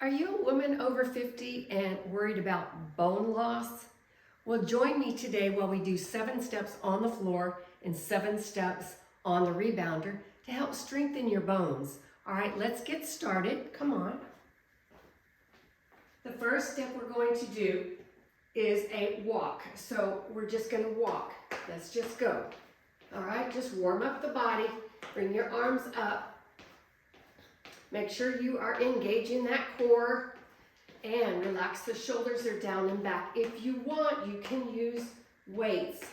Are you a woman over 50 and worried about bone loss? Well, join me today while we do 7 steps on the floor and 7 steps on the rebounder to help strengthen your bones. All right, let's get started. Come on. The first step we're going to do is a walk. So we're just going to walk. Let's just go. All right, just warm up the body. Bring your arms up. Make sure you are engaging that core and relax the shoulders. They're down and back. If you want, you can use weights.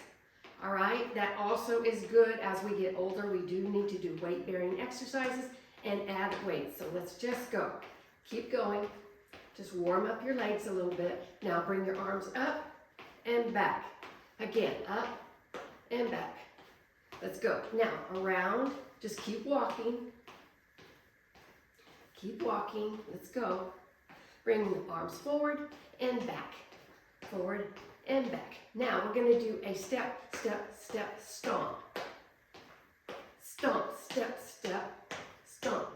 All right, that also is good. As we get older, we do need to do weight-bearing exercises and add weights. So let's just go. Keep going. Just warm up your legs a little bit. Now bring your arms up and back. Again, up and back. Let's go. Now around. Just keep walking. Keep walking. Let's go. Bring the arms forward and back. Forward and back. Now we're going to do a step, step, step, stomp. Stomp, step, step, stomp.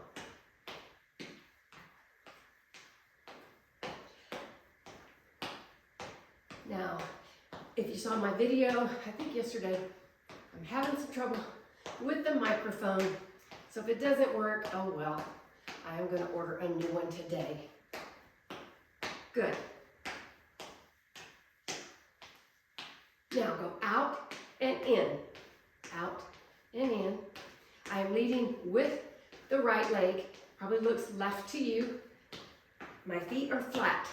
Now, if you saw my video, I think yesterday, I'm having some trouble with the microphone. So if it doesn't work, oh well. I'm going to order a new one today. Good. Now go out and in. Out and in. I am leading with the right leg. Probably looks left to you. My feet are flat.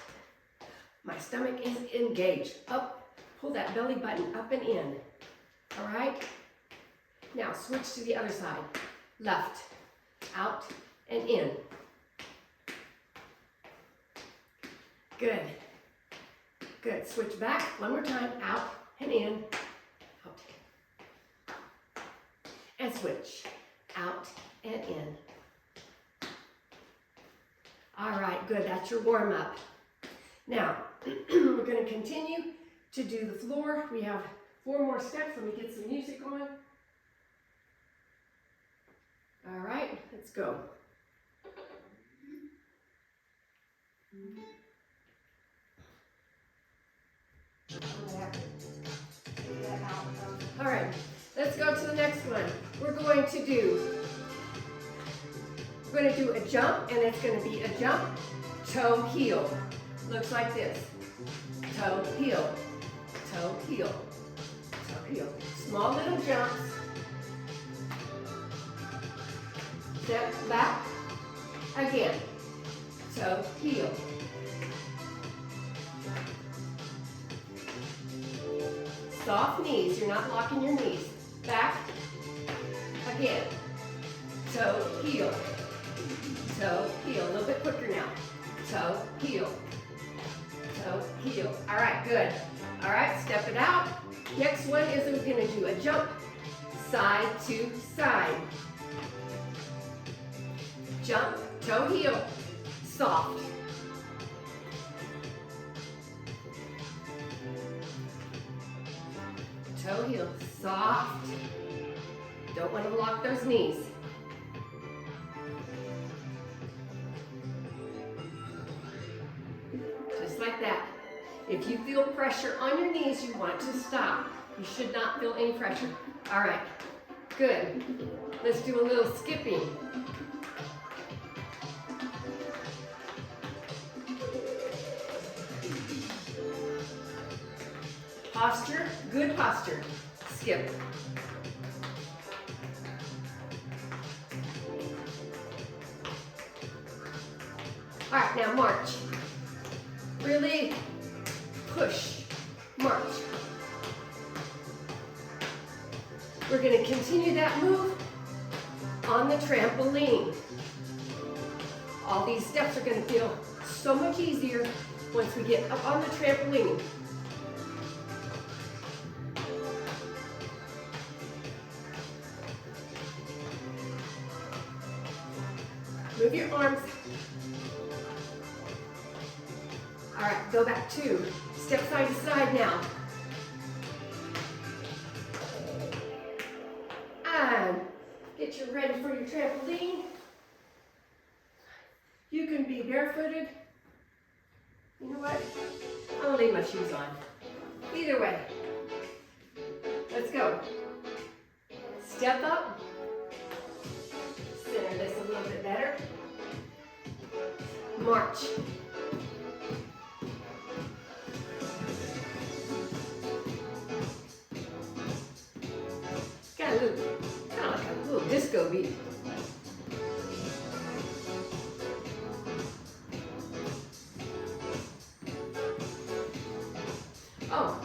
My stomach is engaged. Up. Pull that belly button up and in. All right? Now switch to the other side. Left. Out and in. Good. Good. Switch back. One more time. Out and in. Out. And switch. Out and in. All right. Good. That's your warm up. Now, we're going to continue to do the floor. We have 4 more steps. Let me get some music on. All right. Let's go. All right, let's go to the next one. We're going to do a jump, and it's going to be a jump, toe, heel. Looks like this. Toe, heel, toe, heel, toe, heel. Small little jumps. Step back. Again. Toe, heel. Soft knees. You're not locking your knees. Back. Again. Toe, heel. Toe, heel. A little bit quicker now. Toe, heel. Toe, heel. All right, good. All right, step it out. Next one is we're going to do a jump side to side. Jump, toe, heel. Soft. Toe, heel, soft. Don't want to lock those knees. Just like that. If you feel pressure on your knees, you want to stop. You should not feel any pressure. All right, good. Let's do a little skipping. Posture, good posture. Skip. All right, now march. Really push, march. We're going to continue that move on the trampoline. All these steps are going to feel so much easier once we get up on the trampoline. Move your arms. All right, go back 2. Step side to side now. And get you ready for your trampoline. You can be barefooted You know what? I'm gonna leave my shoes on. Either way. Let's go. Step up. Center this a little bit better. March. Got a little, kind of like a little disco beat. Oh,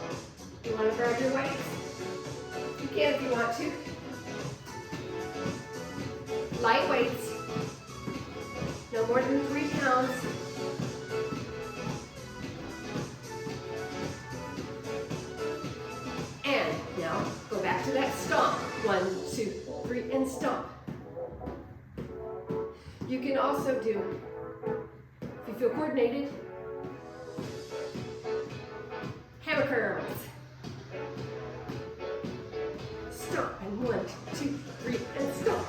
you want to grab your weights? You can if you want to. Light weights, no more than 3 pounds. And now go back to that stomp. 1, 2, 3, and stomp. You can also do, if you feel coordinated, hammer curls. Stomp, and 1, 2, 3, and stomp.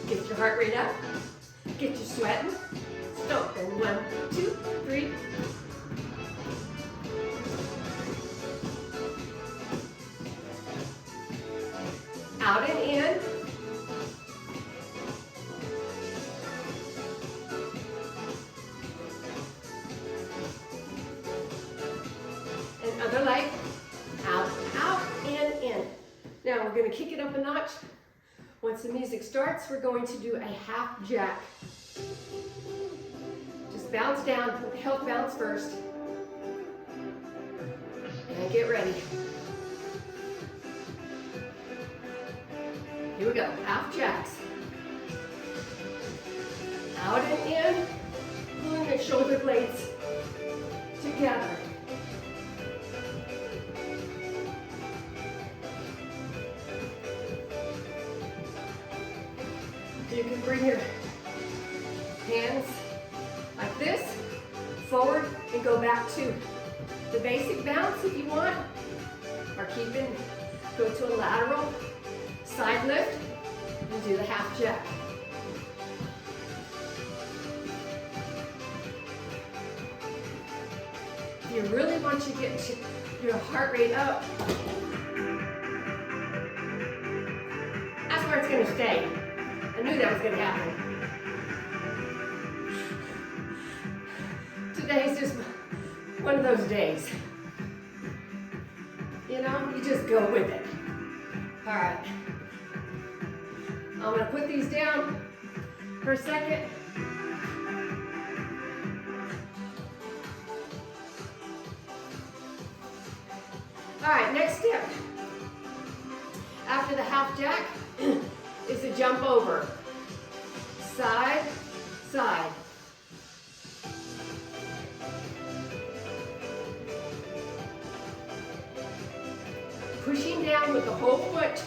Get your heart rate up. Get you sweating. Stomp, and 1, 2, 3. Out and in. And other leg. Out, out, and in. Now we're going to kick it up a notch. Once the music starts, we're going to do a half jack. Just bounce down, put the health bounce first. And get ready. Here we go, half jacks. Out and in, pulling the shoulder blades together. You can bring your hands like this, forward, and go back to the basic bounce if you want, or go to a lateral side lift, and do the half jack. If you really want to get your heart rate up, that's where it's going to stay. I knew that was going to happen. Today's just one of those days. You know, you just go with it. All right. I'm going to put these down for a second. All right, next step. After the half jack is a jump over. Side, side. Pushing down with the whole foot.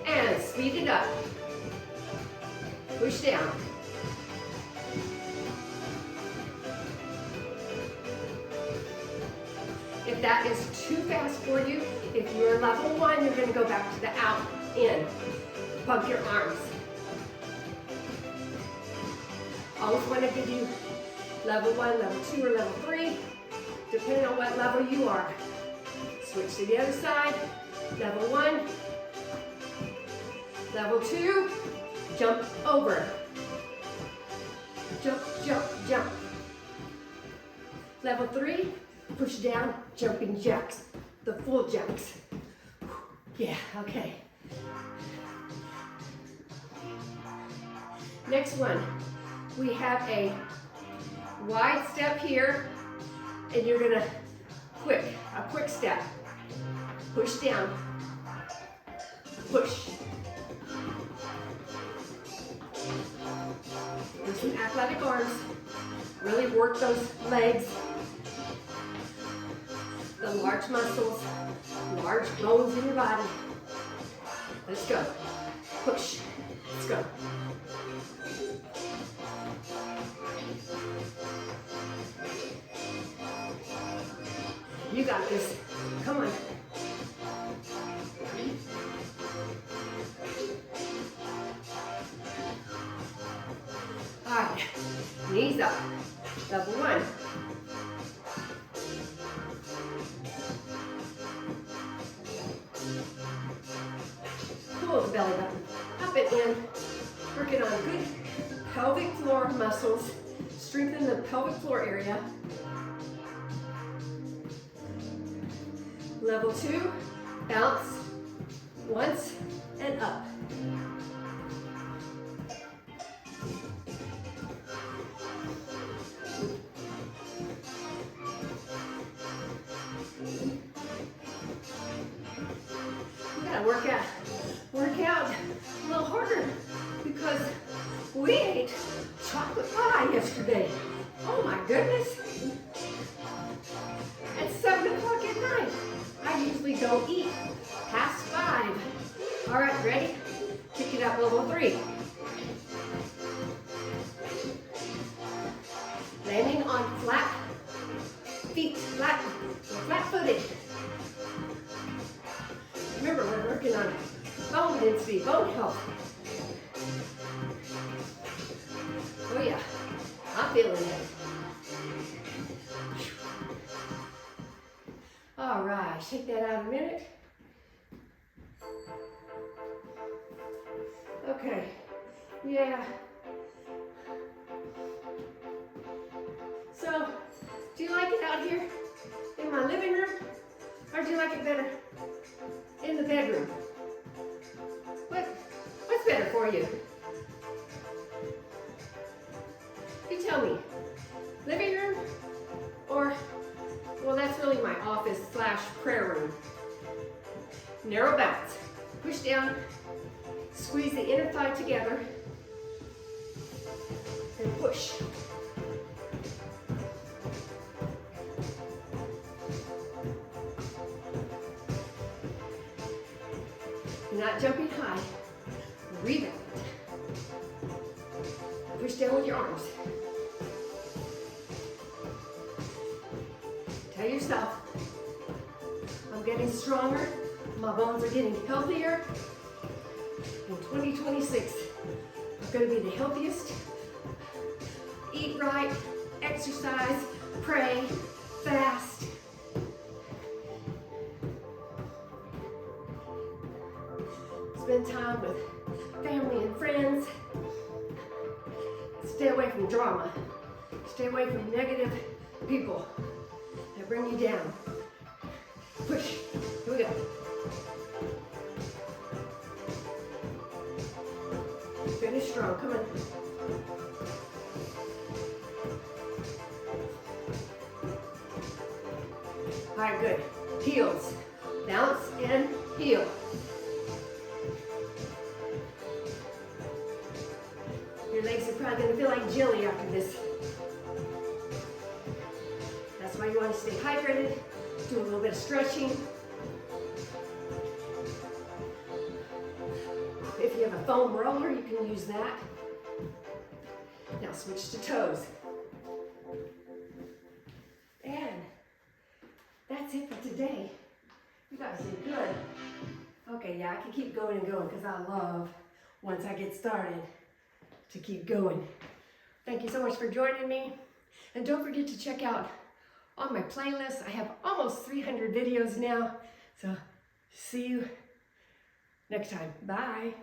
And speed it up. Push down. If that is too fast for you, if you're level 1, you're going to go back to the out, in. Bump your arms. Always want to give you level 1, level 2, or level 3, depending on what level you are. Switch to the other side. Level 1, level 2, jump over. Jump, jump, jump. Level 3, push down, jumping jacks, the full jacks. Yeah, okay. Next one, we have a wide step here, and you're gonna a quick step. Push down, push. Do some athletic arms. Really work those legs. The large muscles, large bones in your body. Let's go. Push. Let's go. You got this. Come on. Knees up. Level 1. Pull the belly button up and in. Working on good pelvic floor muscles. Strengthen the pelvic floor area. Level 2, bounce once and up. We gotta work out a little harder because we ate chocolate pie yesterday. Oh my goodness. It's 7 o'clock at night. I usually don't eat past 5. All right, ready? Kick it up, level 3. Landing on flat feet, flat-footed. Remember, we're working on bone density, bone health. Oh yeah, I'm feeling it. All right, shake that out a minute. Okay, yeah. So, do you like it out here in my living room, or do you like it better in the bedroom? What's better for you? You tell me. Living room, or, well, that's really my office / prayer room. Narrow bounce. Push down, squeeze the inner thigh together, and push. You're not jumping high. Rebound. Push down with your arms. Tell yourself, I'm getting stronger. My bones are getting healthier. In 2026, I'm going to be the healthiest. Eat right, exercise, pray, fast. Spend time with family and friends. Stay away from drama. Stay away from negative people that bring you down. Push. Here we go. Finish strong. Come on. All right, good. Heels. Bounce and heel. Your legs are probably going to feel like jelly after this. That's why you want to stay hydrated. Do a little bit of stretching. If you have a foam roller, you can use that. Now switch to toes. And that's it for today. You guys did good. Okay, yeah, I can keep going and going because I love, once I get started, to keep going. Thank you so much for joining me. And don't forget to check out on my playlist. I have almost 300 videos now. So see you next time. Bye.